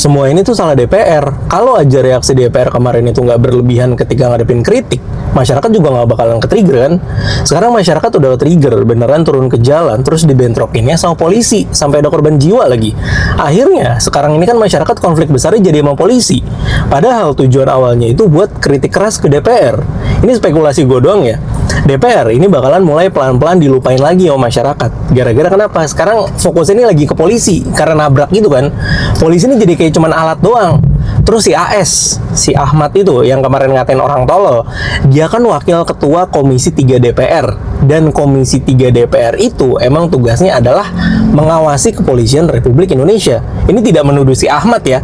semua ini tuh salah DPR. Kalau aja reaksi DPR kemarin itu nggak berlebihan ketika ngadepin kritik, masyarakat juga nggak bakalan ke-trigger kan. Sekarang masyarakat udah trigger, beneran turun ke jalan, terus dibentrokinnya sama polisi, sampai ada korban jiwa lagi. Akhirnya, sekarang ini kan masyarakat konflik besarnya jadi sama polisi. Padahal tujuan awalnya itu buat kritik keras ke DPR. Ini spekulasi gue doang ya. DPR ini bakalan mulai pelan-pelan dilupain lagi sama masyarakat. Gara-gara kenapa? Sekarang fokusnya ini lagi ke polisi, karena nabrak gitu kan. Polisi ini jadi kayak cuman alat doang. Terus si AS, si Ahmad itu yang kemarin ngatain orang tolol, dia kan wakil ketua Komisi 3 DPR. Dan Komisi 3 DPR itu emang tugasnya adalah mengawasi kepolisian Republik Indonesia. Ini tidak menuduh si Ahmad ya,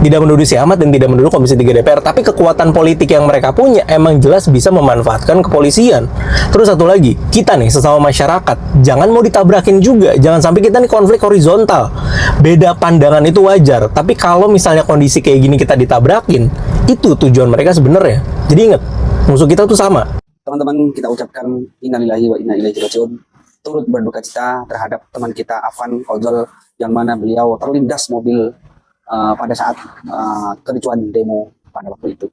tidak menuduh si Ahmad dan tidak menuduh Komisi 3 DPR, tapi kekuatan politik yang mereka punya emang jelas bisa memanfaatkan kepolisian. Terus satu lagi, kita nih sesama masyarakat, jangan mau ditabrakin juga, jangan sampai kita nih konflik horizontal. Beda pandangan itu wajar, tapi kalau misalnya kondisi kayak gini kita ditabrakin, itu tujuan mereka sebenarnya. Jadi ingat, musuh kita tuh sama. Teman-teman, kita ucapkan innalillahi wa inna ilaihi raji'un. Turut berduka cita terhadap teman kita Afan Ojol, yang mana beliau terlindas mobil pada saat kericuan demo pada waktu itu.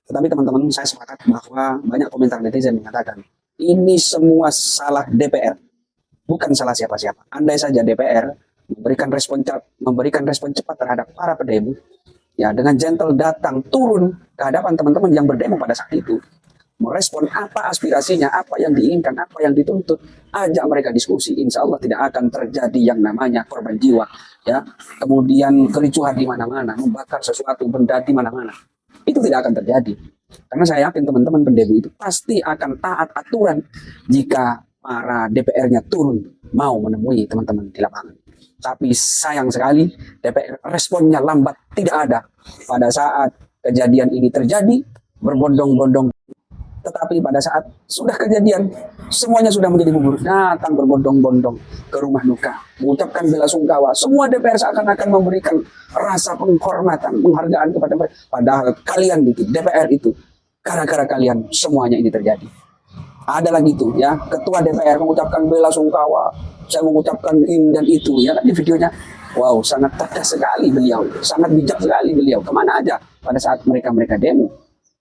Tetapi teman-teman, saya sepakat bahwa banyak komentar netizen mengatakan ini semua salah DPR, bukan salah siapa-siapa. Andai saja DPR memberikan respon cepat terhadap para pendemo, ya dengan gentle datang turun ke hadapan teman-teman yang berdemo pada saat itu, merespon apa aspirasinya, apa yang diinginkan, apa yang dituntut, ajak mereka diskusi, insya Allah tidak akan terjadi yang namanya korban jiwa, ya, kemudian kericuhan di mana-mana, membakar sesuatu benda di mana-mana. Itu tidak akan terjadi, karena saya yakin teman-teman pendemo itu pasti akan taat aturan jika para DPR-nya turun mau menemui teman-teman di lapangan. Tapi sayang sekali DPR responnya lambat, tidak ada pada saat kejadian ini terjadi, berbondong-bondong. Tetapi pada saat sudah kejadian, semuanya sudah menjadi bubur, datang berbondong-bondong ke rumah duka, mengucapkan bela sungkawa. Semua DPR seakan-akan memberikan rasa penghormatan, penghargaan kepada mereka. Padahal kalian itu, DPR itu, gara-gara kalian semuanya ini terjadi. Ada lagi itu, ya, ketua DPR mengucapkan bela sungkawa, saya mengucapkan ini dan itu, ya, di videonya. Wow, sangat tegas sekali beliau, sangat bijak sekali beliau. Kemana aja pada saat mereka demo,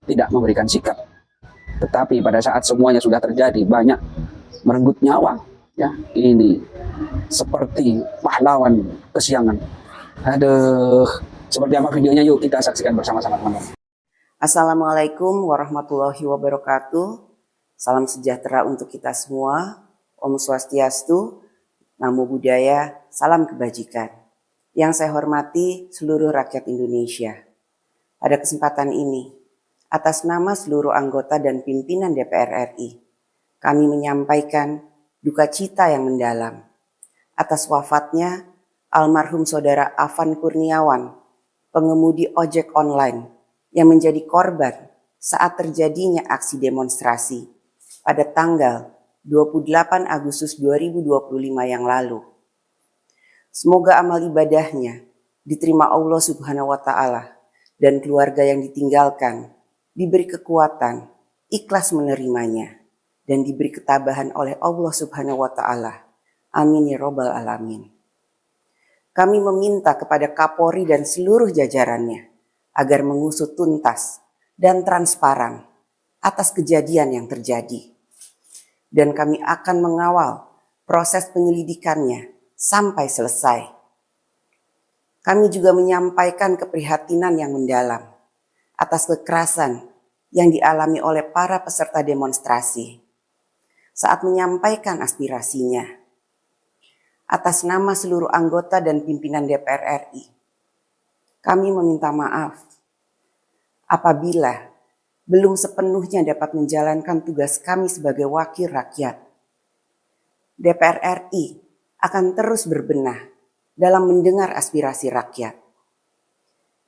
tidak memberikan sikap. Tetapi pada saat semuanya sudah terjadi, banyak merenggut nyawa, ya, ini seperti pahlawan kesiangan. Aduh, seperti apa videonya? Yuk kita saksikan bersama-sama, teman-teman. Assalamualaikum warahmatullahi wabarakatuh. Salam sejahtera untuk kita semua. Om Swastiastu, Namo Buddhaya, salam kebajikan. Yang saya hormati seluruh rakyat Indonesia. Pada kesempatan ini, atas nama seluruh anggota dan pimpinan DPR RI, kami menyampaikan duka cita yang mendalam atas wafatnya almarhum saudara Afan Kurniawan, pengemudi ojek online yang menjadi korban saat terjadinya aksi demonstrasi pada tanggal 28 Agustus 2025 yang lalu. Semoga amal ibadahnya diterima Allah Subhanahu wa Ta'ala dan keluarga yang ditinggalkan diberi kekuatan, ikhlas menerimanya, dan diberi ketabahan oleh Allah Subhanahu wa Ta'ala. Amin ya Rabbal Alamin. Kami meminta kepada Kapolri dan seluruh jajarannya agar mengusut tuntas dan transparan atas kejadian yang terjadi. Dan kami akan mengawal proses penyelidikannya sampai selesai. Kami juga menyampaikan keprihatinan yang mendalam atas kekerasan yang dialami oleh para peserta demonstrasi saat menyampaikan aspirasinya. Atas nama seluruh anggota dan pimpinan DPR RI, kami meminta maaf apabila belum sepenuhnya dapat menjalankan tugas kami sebagai wakil rakyat. DPR RI akan terus berbenah dalam mendengar aspirasi rakyat.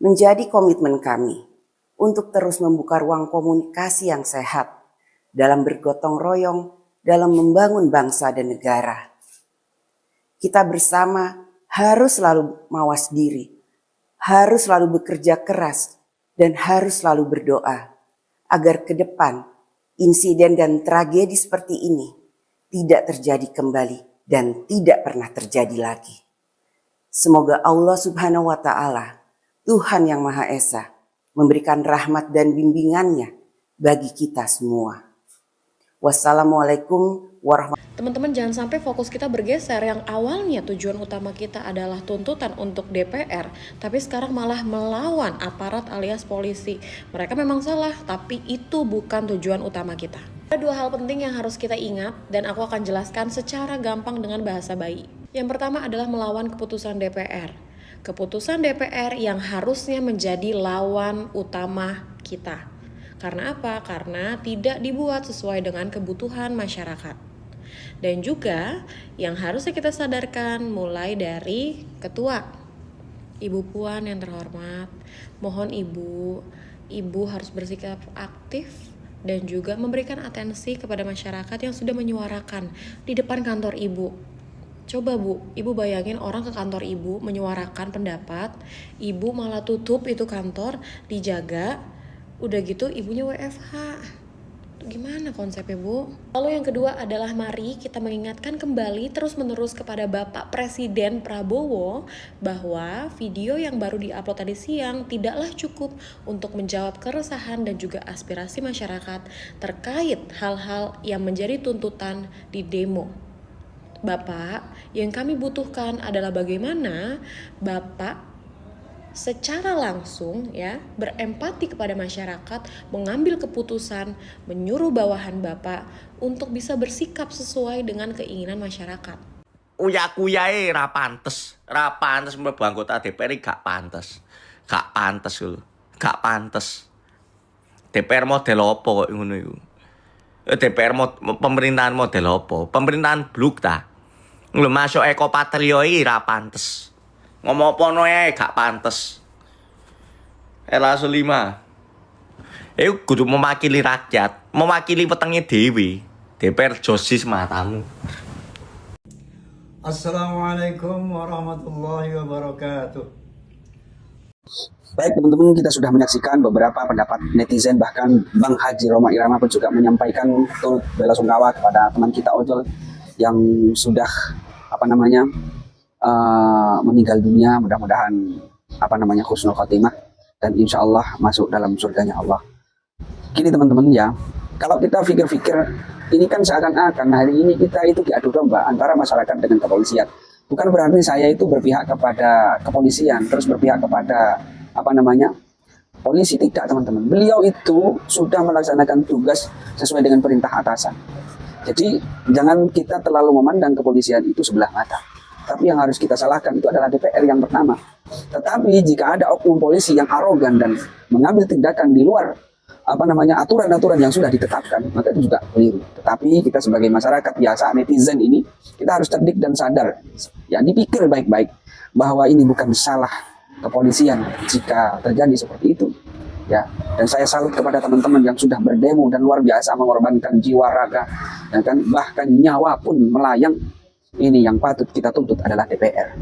Menjadi komitmen kami untuk terus membuka ruang komunikasi yang sehat dalam bergotong royong dalam membangun bangsa dan negara. Kita bersama harus selalu mawas diri, harus selalu bekerja keras, dan harus selalu berdoa agar ke depan insiden dan tragedi seperti ini tidak terjadi kembali dan tidak pernah terjadi lagi. Semoga Allah Subhanahu wa Ta'ala Tuhan Yang Maha Esa memberikan rahmat dan bimbingannya bagi kita semua. Wassalamualaikum warahmatullahi wabarakatuh. Teman-teman, jangan sampai fokus kita bergeser. Yang awalnya tujuan utama kita adalah tuntutan untuk DPR, tapi sekarang malah melawan aparat alias polisi. Mereka memang salah, tapi itu bukan tujuan utama kita. Ada dua hal penting yang harus kita ingat, dan aku akan jelaskan secara gampang dengan bahasa bayi. Yang pertama adalah melawan keputusan DPR. Keputusan DPR yang harusnya menjadi lawan utama kita. Karena apa? Karena tidak dibuat sesuai dengan kebutuhan masyarakat. Dan juga yang harusnya kita sadarkan mulai dari ketua, Ibu Puan yang terhormat, mohon Ibu harus bersikap aktif dan juga memberikan atensi kepada masyarakat yang sudah menyuarakan di depan kantor Ibu. Coba Bu, Ibu bayangin orang ke kantor Ibu menyuarakan pendapat, Ibu malah tutup itu kantor, dijaga, udah gitu ibunya WFH. Gimana konsepnya Bu? Lalu yang kedua adalah mari kita mengingatkan kembali terus-menerus kepada Bapak Presiden Prabowo bahwa video yang baru diupload tadi siang tidaklah cukup untuk menjawab keresahan dan juga aspirasi masyarakat terkait hal-hal yang menjadi tuntutan di demo. Bapak, yang kami butuhkan adalah bagaimana Bapak secara langsung ya berempati kepada masyarakat, mengambil keputusan, menyuruh bawahan Bapak untuk bisa bersikap sesuai dengan keinginan masyarakat. Uya-kuyae ra pantes mlebu anggota DPR gak pantes lho, gak pantes. DPR model apa kok ngono iku? DPR pemerintahan model apa? Pemerintahan bluk ta. Lho masuk ekopatrio iki ra pantes. Ngomong apa noe gak pantes. Era Sulima. Kudu mewakili rakyat, mewakili wetenge dhewe. DPR josis matamu. Assalamualaikum warahmatullahi wabarakatuh. Baik teman-teman, kita sudah menyaksikan beberapa pendapat netizen, bahkan Bang Haji Roma Irama pun juga menyampaikan turut belasungkawa kepada teman kita ojol yang sudah meninggal dunia. Mudah-mudahan husnul khotimah dan insya Allah masuk dalam surganya Allah. Gini teman-teman ya, kalau kita pikir-pikir ini kan seakan-akan hari ini kita itu diadu domba antara masyarakat dengan kepolisian. Bukan berarti saya itu berpihak kepada kepolisian terus berpihak kepada polisi, tidak teman-teman. Beliau itu sudah melaksanakan tugas sesuai dengan perintah atasan. Jadi jangan kita terlalu memandang kepolisian itu sebelah mata. Tapi yang harus kita salahkan itu adalah DPR yang pertama. Tetapi jika ada oknum polisi yang arogan dan mengambil tindakan di luar aturan-aturan yang sudah ditetapkan, maka itu juga keliru. Tetapi kita sebagai masyarakat biasa, netizen ini, kita harus cerdik dan sadar. Ya, dipikir baik-baik bahwa ini bukan salah kepolisian jika terjadi seperti itu. Ya, dan saya salut kepada teman-teman yang sudah berdemo dan luar biasa mengorbankan jiwa raga, ya kan, bahkan nyawa pun melayang. Ini yang patut kita tuntut adalah DPR,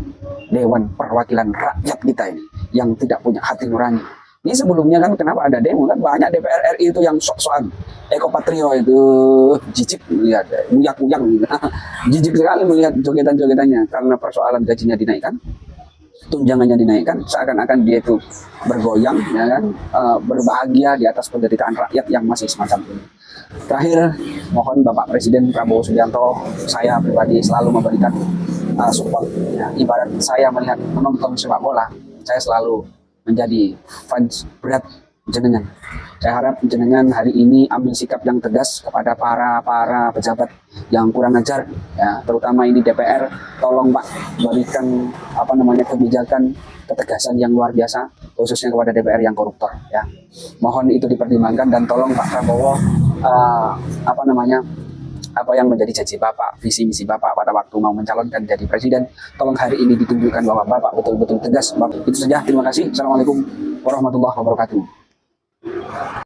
Dewan Perwakilan Rakyat kita ini, yang tidak punya hati nurani. Ini sebelumnya kan kenapa ada demo kan, banyak DPR RI itu yang sok-sokan ekopatrio itu, jijik melihat, uyak-uyak, jijik sekali melihat jogetan-jogetannya karena persoalan gajinya dinaikkan, tunjangannya dinaikkan, seakan-akan dia itu bergoyang, ya kan, berbahagia di atas penderitaan rakyat yang masih semacam ini. Terakhir, mohon Bapak Presiden Prabowo Subianto, saya pribadi selalu memberikan support. Ya, ibarat saya melihat menonton sepak bola, saya selalu menjadi fans berat jenengan. Saya harap jenengan hari ini ambil sikap yang tegas kepada para pejabat yang kurang ajar, ya, terutama ini DPR. Tolong Pak berikan kebijakan ketegasan yang luar biasa, khususnya kepada DPR yang koruptor. Ya, mohon itu dipertimbangkan dan tolong Pak Prabowo apa yang menjadi janji Bapak, visi misi Bapak pada waktu mau mencalonkan jadi presiden, tolong hari ini ditunjukkan bahwa Bapak betul-betul tegas. Itu saja, terima kasih. Assalamualaikum warahmatullahi wabarakatuh.